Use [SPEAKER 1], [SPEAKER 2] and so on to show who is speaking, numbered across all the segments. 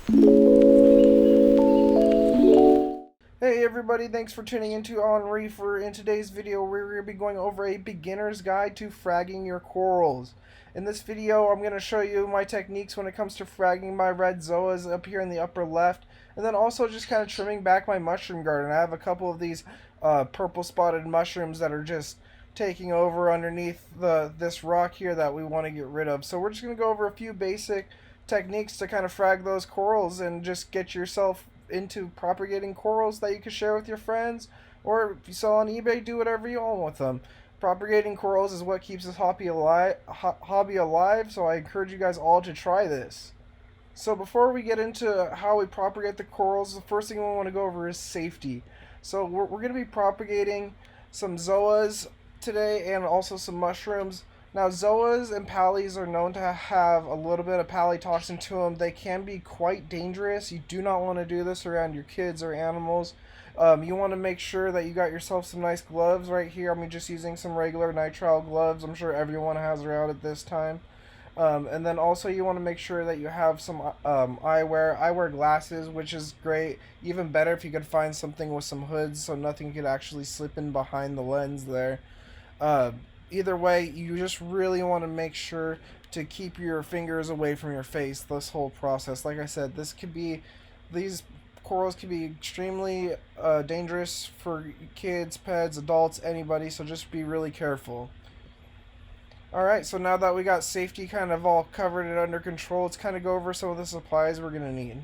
[SPEAKER 1] Hey everybody, thanks for tuning into On Reefer. In today's video, we're going to be going over a beginner's guide to fragging your corals. In this video, I'm going to show you my techniques when it comes to fragging my red zoas up here in the upper left, and then also just kind of trimming back my mushroom garden. I have a couple of these purple spotted mushrooms that are just taking over underneath this rock here that we want to get rid of. So we're just going to go over a few basic techniques to kind of frag those corals and just get yourself into propagating corals that you can share with your friends, or if you sell on eBay, do whatever you want with them. Propagating corals is what keeps this hobby alive, so I encourage you guys all to try this. So before we get into how we propagate the corals, the first thing we want to go over is safety. So we're going to be propagating some zoas today and also some mushrooms. Now, zoas and pallies are known to have a little bit of palitoxin to them. They can be quite dangerous. You do not want to do this around your kids or animals. You want to make sure that you got yourself some nice gloves right here. I'm just using some regular nitrile gloves. I'm sure everyone has around at this time. And then also you want to make sure that you have some eyewear. I wear glasses, which is great. Even better if you could find something with some hoods so nothing could actually slip in behind the lens there. Either way, you just really want to make sure to keep your fingers away from your face this whole process. Like I said, these corals can be extremely dangerous for kids, pets, adults, anybody, so just be really careful. Alright, so now that we got safety kind of all covered and under control, let's kind of go over some of the supplies we're going to need.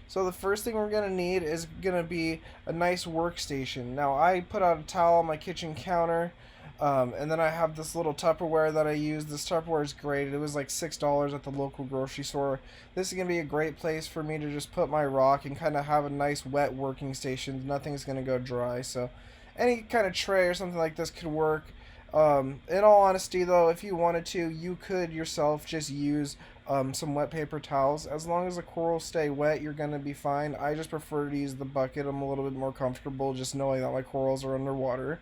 [SPEAKER 1] So the first thing we're going to need is going to be a nice workstation. Now, I put out a towel on my kitchen counter. And then I have this little Tupperware that I use. This Tupperware is great. It was like $6 at the local grocery store. This is going to be a great place for me to just put my rock and kind of have a nice wet working station. Nothing's going to go dry. So any kind of tray or something like this could work. In all honesty though, if you wanted to, you could yourself just use some wet paper towels. As long as the corals stay wet, you're going to be fine. I just prefer to use the bucket. I'm a little bit more comfortable just knowing that my corals are underwater.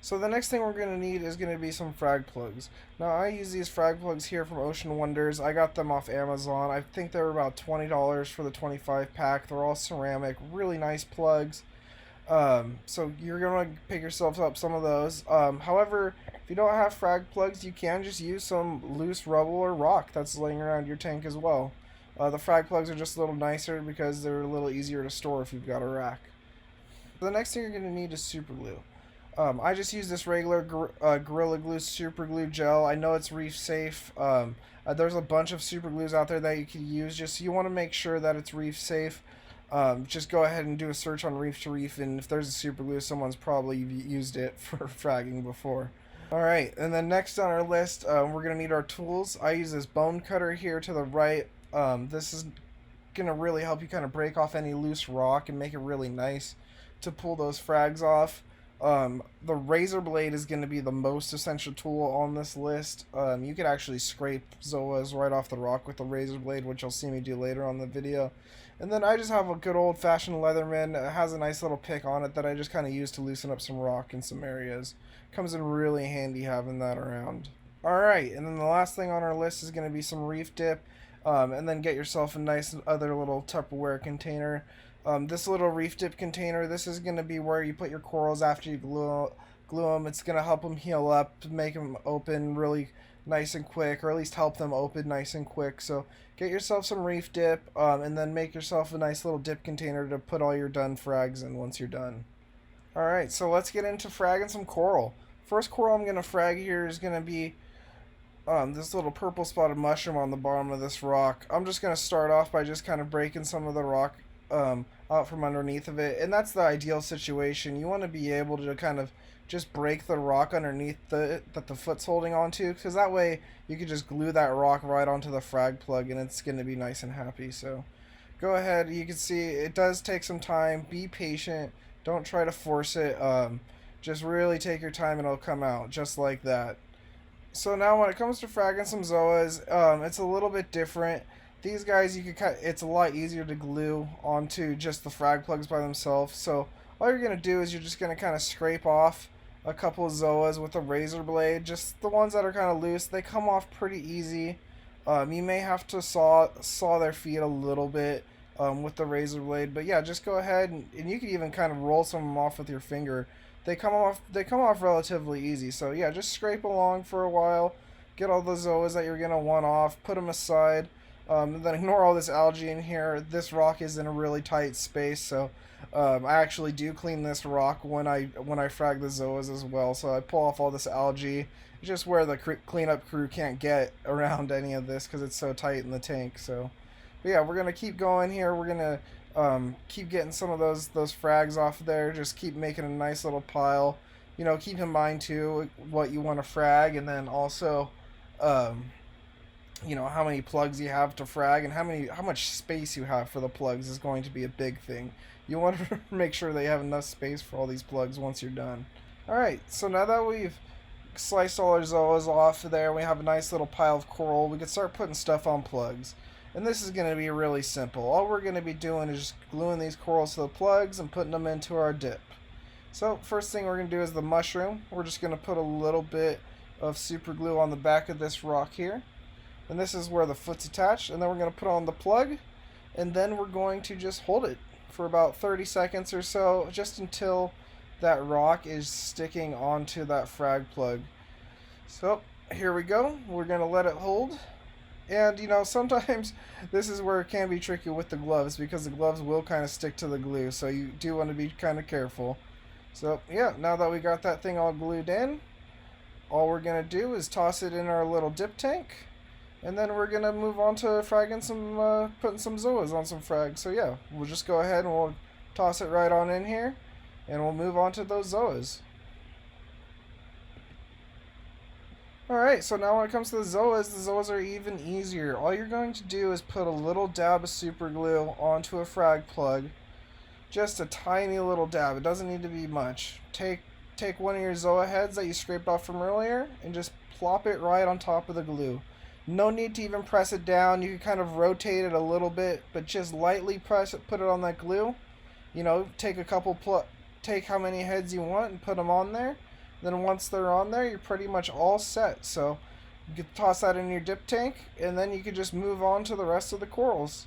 [SPEAKER 1] So the next thing we're going to need is going to be some frag plugs. Now I use these frag plugs here from Ocean Wonders. I got them off Amazon. I think they were about $20 for the 25 pack. They're all ceramic, really nice plugs. So you're going to pick yourself up some of those. However, if you don't have frag plugs, you can just use some loose rubble or rock that's laying around your tank as well. The frag plugs are just a little nicer because they're a little easier to store if you've got a rack. The next thing you're going to need is super glue. I just use this regular Gorilla Glue super glue gel. I know it's reef safe. There's a bunch of super glues out there that you can use. Just you want to make sure that it's reef safe. Just go ahead and do a search on Reef to Reef, and if there's a super glue, someone's probably used it for fragging before. Alright, and then next on our list, we're going to need our tools. I use this bone cutter here to the right. This is going to really help you kind of break off any loose rock and make it really nice to pull those frags off. The razor blade is going to be the most essential tool on this list. You could actually scrape zoas right off the rock with the razor blade, which you'll see me do later on the video. And then I just have a good old-fashioned Leatherman. It has a nice little pick on it that I just kind of use to loosen up some rock in some areas. Comes in really handy having that around. Alright, and then the last thing on our list is going to be some reef dip. And then get yourself a nice other little Tupperware container. This little reef dip container, this is going to be where you put your corals after you glue them. It's going to help them heal up, make them open really nice and quick, or at least help them open nice and quick. So get yourself some reef dip, and then make yourself a nice little dip container to put all your done frags in once you're done. Alright, so let's get into fragging some coral. First coral I'm going to frag here is going to be this little purple spotted mushroom on the bottom of this rock. I'm just going to start off by just kind of breaking some of the rock out from underneath of it, and that's the ideal situation. You want to be able to kind of just break the rock underneath that the foot's holding onto, because that way you can just glue that rock right onto the frag plug and it's going to be nice and happy. So go ahead, you can see it does take some time. Be patient, don't try to force it. Just really take your time and it'll come out just like that. So now when it comes to fragging some zoas, it's a little bit different. These guys, it's a lot easier to glue onto just the frag plugs by themselves. So all you're going to do is you're just going to kind of scrape off a couple of zoas with a razor blade. Just the ones that are kind of loose, they come off pretty easy. You may have to saw their feet a little bit with the razor blade, but yeah, just go ahead and you can even kind of roll some of them off with your finger. They come off relatively easy. So yeah, just scrape along for a while, get all the zoas that you're gonna want off, put them aside, and then ignore all this algae in here. This rock is in a really tight space, so I actually do clean this rock when I frag the zoas as well. So I pull off all this algae, just where the cleanup crew can't get around any of this because it's so tight in the tank. So, but yeah, we're gonna keep going here. We're gonna keep getting some of those frags off there. Just keep making a nice little pile. You know, keep in mind too what you want to frag, and then also, um, you know, how many plugs you have to frag and how much space you have for the plugs is going to be a big thing. You want to make sure that you have enough space for all these plugs once you're done. All right, so now that we've sliced all our zoas off of there, we have a nice little pile of coral. We can start putting stuff on plugs. And this is going to be really simple. All we're going to be doing is just gluing these corals to the plugs and putting them into our dip. So first thing we're going to do is the mushroom. We're just going to put a little bit of super glue on the back of this rock here. And this is where the foot's attached. And then we're going to put on the plug. And then we're going to just hold it for about 30 seconds or so, just until that rock is sticking onto that frag plug. So here we go. We're going to let it hold. And, you know, sometimes this is where it can be tricky with the gloves because the gloves will kind of stick to the glue. So you do want to be kind of careful. So, yeah, now that we got that thing all glued in, all we're going to do is toss it in our little dip tank. And then we're going to move on to fragging putting some zoas on some frags. So, yeah, we'll just go ahead and we'll toss it right on in here. And we'll move on to those zoas. Alright, so now when it comes to the zoas are even easier. All you're going to do is put a little dab of super glue onto a frag plug. Just a tiny little dab. It doesn't need to be much. Take one of your zoa heads that you scraped off from earlier and just plop it right on top of the glue. No need to even press it down. You can kind of rotate it a little bit, but just lightly press it, put it on that glue. You know, take how many heads you want and put them on there. Then once they're on there, you're pretty much all set. So you can toss that in your dip tank, and then you can just move on to the rest of the corals.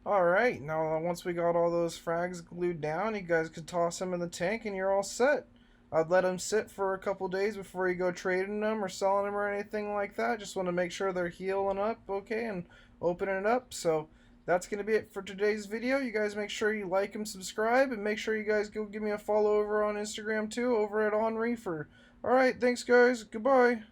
[SPEAKER 1] Alright, now once we got all those frags glued down, you guys could toss them in the tank and you're all set. I'd let them sit for a couple days before you go trading them or selling them or anything like that. Just want to make sure they're healing up okay and opening it up. So that's going to be it for today's video. You guys make sure you like and subscribe, and make sure you guys go give me a follow over on Instagram too, over at OnReefer. Alright, thanks guys. Goodbye.